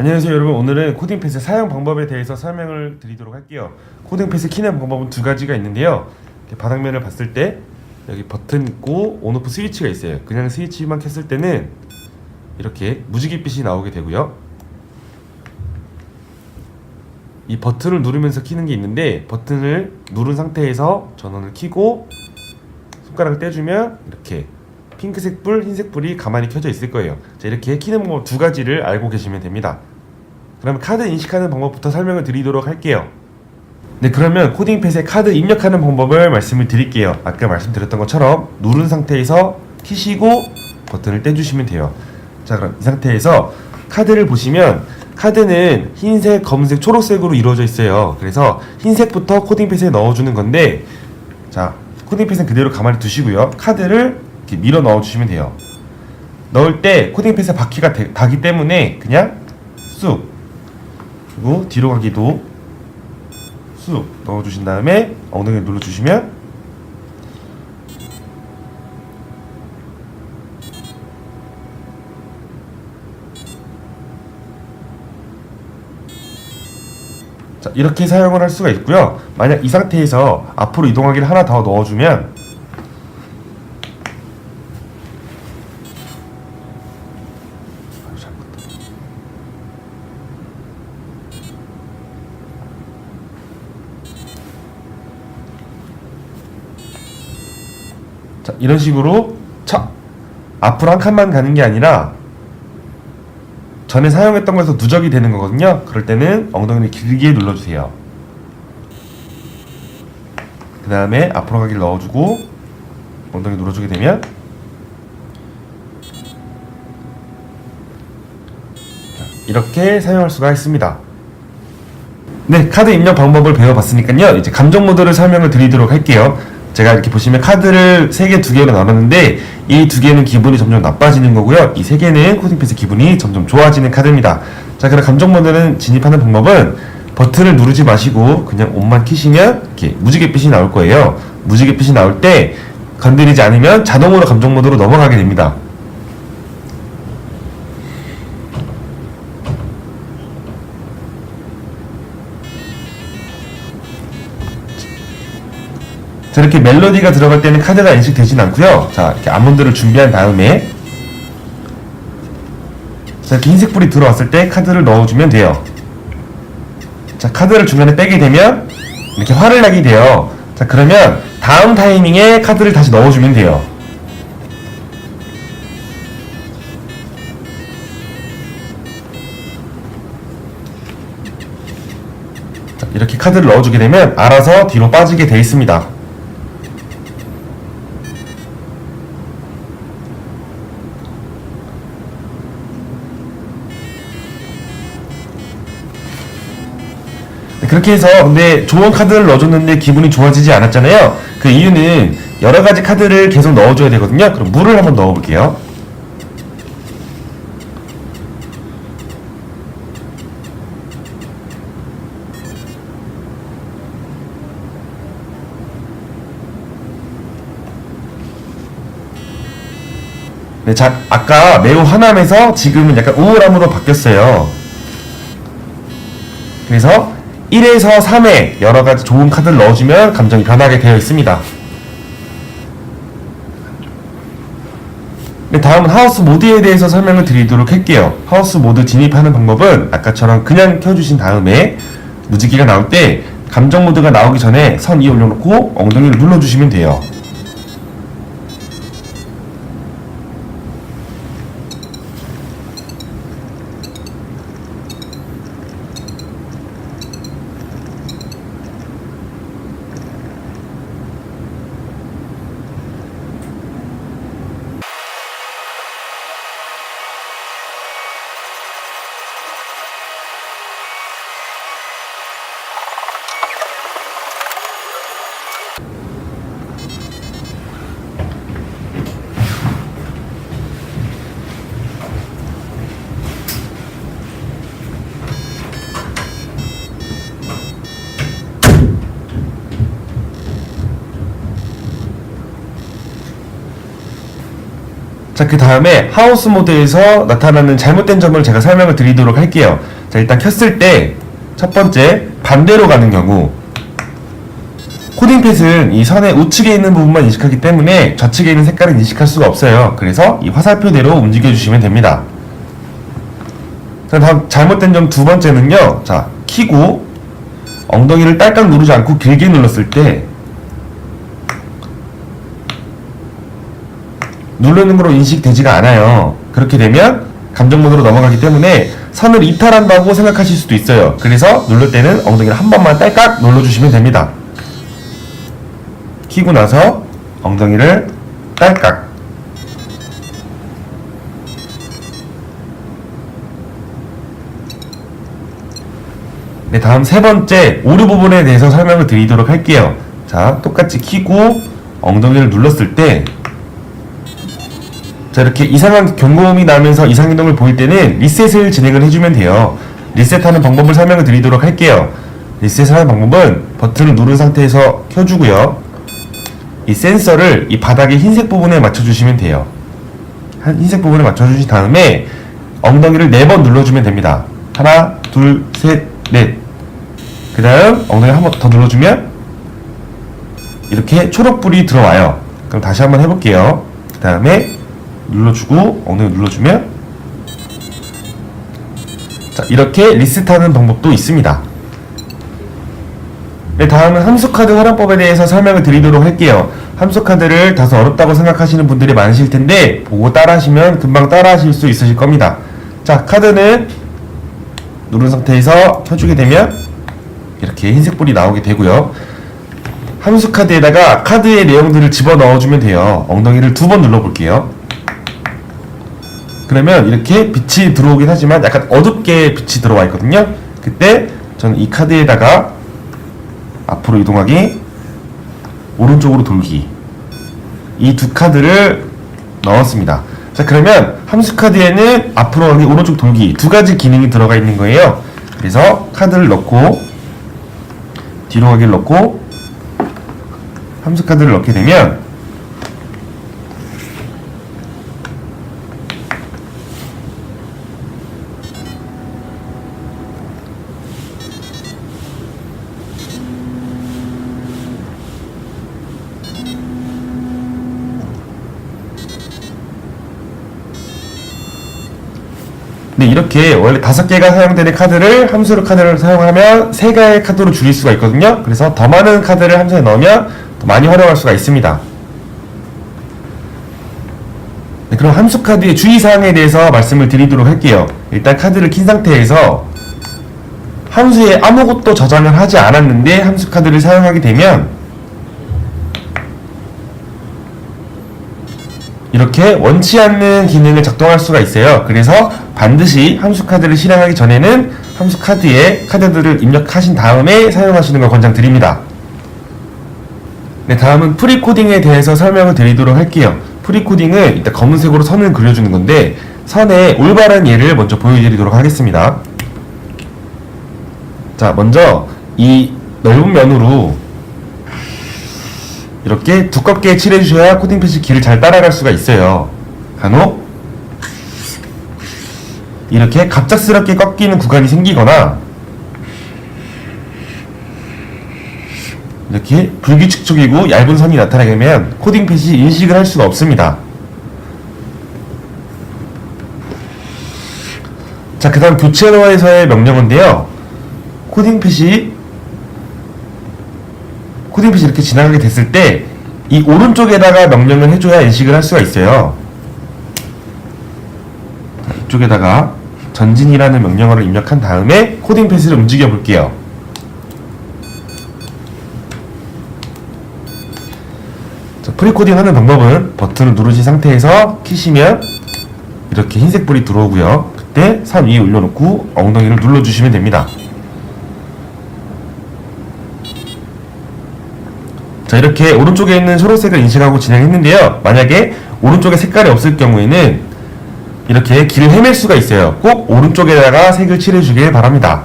안녕하세요 여러분. 오늘은 코딩패스 사용 방법에 대해서 설명을 드리도록 할게요. 코딩패스 키는 방법은 두 가지가 있는데요. 이렇게 바닥면을 봤을 때 여기 버튼 있고 온오프 스위치가 있어요. 그냥 스위치만 켰을 때는 이렇게 무지갯빛이 나오게 되고요. 이 버튼을 누르면서 키는 게 있는데, 버튼을 누른 상태에서 전원을 켜고 손가락을 떼주면 이렇게 핑크색 불, 흰색 불이 가만히 켜져 있을 거예요. 자, 이렇게 키는 방법 두 가지를 알고 계시면 됩니다. 그러면 카드 인식하는 방법부터 설명을 드리도록 할게요. 네, 그러면 코딩패스에 카드 입력하는 방법을 말씀을 드릴게요. 아까 말씀드렸던 것처럼 누른 상태에서 키시고 버튼을 떼주시면 돼요. 자, 그럼 이 상태에서 카드를 보시면 카드는 흰색, 검은색, 초록색으로 이루어져 있어요. 그래서 흰색부터 코딩패스에 넣어주는 건데, 자, 코딩패스는 그대로 가만히 두시고요. 카드를 이렇게 밀어 넣어주시면 돼요. 넣을 때 코딩패스 바퀴가 닿기 때문에 그냥 쑥, 그리고 뒤로 가기도 쑥 넣어주신 다음에 엉덩이를 눌러주시면 자, 이렇게 사용을 할 수가 있고요. 만약 이 상태에서 앞으로 이동하기를 하나 더 넣어주면 자, 이런 식으로 앞으로 한 칸만 가는 게 아니라 전에 사용했던 거에서 누적이 되는 거거든요. 그럴 때는 엉덩이를 길게 눌러주세요. 그 다음에 앞으로 가기를 넣어주고 엉덩이 눌러주게 되면, 이렇게 사용할 수가 있습니다. 네, 카드 입력 방법을 배워봤으니까요. 이제 감정 모드를 설명을 드리도록 할게요. 제가 이렇게 보시면 카드를 3개, 2개로 나눴는데 이 2개는 기분이 점점 나빠지는 거고요. 이 3개는 코딩패스 기분이 점점 좋아지는 카드입니다. 자, 그럼 감정 모드는 진입하는 방법은 버튼을 누르지 마시고 그냥 온만 키시면 이렇게 무지갯빛이 나올 거예요. 무지갯빛이 나올 때 건드리지 않으면 자동으로 감정 모드로 넘어가게 됩니다. 자, 이렇게 멜로디가 들어갈 때는 카드가 인식되진 않고요. 자, 이렇게 아몬드를 준비한 다음에 자, 이렇게 흰색 불이 들어왔을 때 카드를 넣어주면 돼요. 자, 카드를 중간에 빼게 되면 이렇게 화를 내게 돼요. 자, 그러면 다음 타이밍에 카드를 다시 넣어주면 돼요. 자, 이렇게 카드를 넣어주게 되면 알아서 뒤로 빠지게 되어 있습니다. 그렇게 해서 근데 좋은 카드를 넣어줬는데 기분이 좋아지지 않았잖아요. 그 이유는 여러가지 카드를 계속 넣어줘야 되거든요. 그럼 물을 한번 넣어볼게요. 네, 자, 아까 매우 화남해서 지금은 약간 우울함으로 바뀌었어요. 그래서 1에서 3에 여러가지 좋은 카드를 넣어주면 감정이 변하게 되어 있습니다. 네, 다음은 하우스 모드에 대해서 설명을 드리도록 할게요. 하우스 모드 진입하는 방법은 아까처럼 그냥 켜주신 다음에 무지개가 나올 때 감정 모드가 나오기 전에 선 위에 올려놓고 엉덩이를 눌러주시면 돼요. 자, 그 다음에 하우스 모드에서 나타나는 잘못된 점을 제가 설명을 드리도록 할게요. 자, 일단 켰을 때 첫 번째, 반대로 가는 경우 코딩팻은 이 선의 우측에 있는 부분만 인식하기 때문에 좌측에 있는 색깔은 인식할 수가 없어요. 그래서 이 화살표대로 움직여 주시면 됩니다. 자, 다음 잘못된 점 두 번째는요. 자, 키고 엉덩이를 딸깍 누르지 않고 길게 눌렀을 때 누르는 거로 인식되지가 않아요. 그렇게 되면 감정 모드로 넘어가기 때문에 선을 이탈한다고 생각하실 수도 있어요. 그래서 누를 때는 엉덩이를 한 번만 딸깍 눌러주시면 됩니다. 키고 나서 엉덩이를 딸깍. 네, 다음 세 번째 오류 부분에 대해서 설명을 드리도록 할게요. 자, 똑같이 키고 엉덩이를 눌렀을 때 자, 이렇게 이상한 경고음이 나면서 이상행동을 보일 때는 리셋을 진행을 해주면 돼요. 리셋하는 방법을 설명을 드리도록 할게요. 리셋을 하는 방법은 버튼을 누른 상태에서 켜주고요. 이 센서를 이 바닥의 흰색 부분에 맞춰주시면 돼요. 흰색 부분에 맞춰주신 다음에 엉덩이를 4번 눌러주면 됩니다. 하나, 둘, 셋, 넷. 그 다음 엉덩이 한 번 더 눌러주면 이렇게 초록불이 들어와요. 그럼 다시 한번 해볼게요. 그 다음에 눌러주고 엉덩이 눌러주면 자, 이렇게 리셋하는 방법도 있습니다. 네, 다음은 함수카드 활용법에 대해서 설명을 드리도록 할게요. 함수카드를 다소 어렵다고 생각하시는 분들이 많으실 텐데 보고 따라하시면 금방 따라하실 수 있으실 겁니다. 자, 카드는 누른 상태에서 켜주게 되면 이렇게 흰색 불이 나오게 되고요. 함수카드에다가 카드의 내용들을 집어넣어주면 돼요. 엉덩이를 2번 눌러볼게요. 그러면 이렇게 빛이 들어오긴 하지만 약간 어둡게 빛이 들어와 있거든요. 그때 저는 이 카드에다가 앞으로 이동하기, 오른쪽으로 돌기, 이 두 카드를 넣었습니다. 자, 그러면 함수 카드에는 앞으로 가기, 오른쪽 돌기 두 가지 기능이 들어가 있는 거예요. 그래서 카드를 넣고 뒤로 가기를 넣고 함수 카드를 넣게 되면 네, 이렇게 원래 5개가 사용되는 카드를 함수로 카드를 사용하면 3개의 카드로 줄일 수가 있거든요. 그래서 더 많은 카드를 함수에 넣으면 더 많이 활용할 수가 있습니다. 네, 그럼 함수 카드의 주의사항에 대해서 말씀을 드리도록 할게요. 일단 카드를 킨 상태에서 함수에 아무것도 저장을 하지 않았는데 함수 카드를 사용하게 되면 이렇게 원치 않는 기능을 작동할 수가 있어요. 그래서 반드시 함수 카드를 실행하기 전에는 함수 카드에 카드들을 입력하신 다음에 사용하시는 걸 권장드립니다. 네, 다음은 프리코딩에 대해서 설명을 드리도록 할게요. 프리코딩은 일단 검은색으로 선을 그려주는 건데 선의 올바른 예를 먼저 보여드리도록 하겠습니다. 자, 먼저 이 넓은 면으로 이렇게 두껍게 칠해주셔야 코딩패시 길을 잘 따라갈 수가 있어요. 간혹 이렇게 갑작스럽게 꺾이는 구간이 생기거나 이렇게 불규칙적이고 얇은 선이 나타나게 되면 코딩패시 인식을 할 수가 없습니다. 자, 그 다음 교체로에서의 명령어인데요. 코딩패시 이렇게 지나가게 됐을 때 이 오른쪽에다가 명령을 해줘야 인식을 할 수가 있어요. 자, 이쪽에다가 전진이라는 명령어를 입력한 다음에 코딩 패스를 움직여 볼게요. 자, 프리코딩 하는 방법은 버튼을 누르신 상태에서 키시면 이렇게 흰색 불이 들어오고요. 그때 선 위에 올려놓고 엉덩이를 눌러주시면 됩니다. 자, 이렇게 오른쪽에 있는 초록색을 인식하고 진행했는데요. 만약에 오른쪽에 색깔이 없을 경우에는 이렇게 길을 헤맬 수가 있어요. 꼭 오른쪽에다가 색을 칠해주길 바랍니다.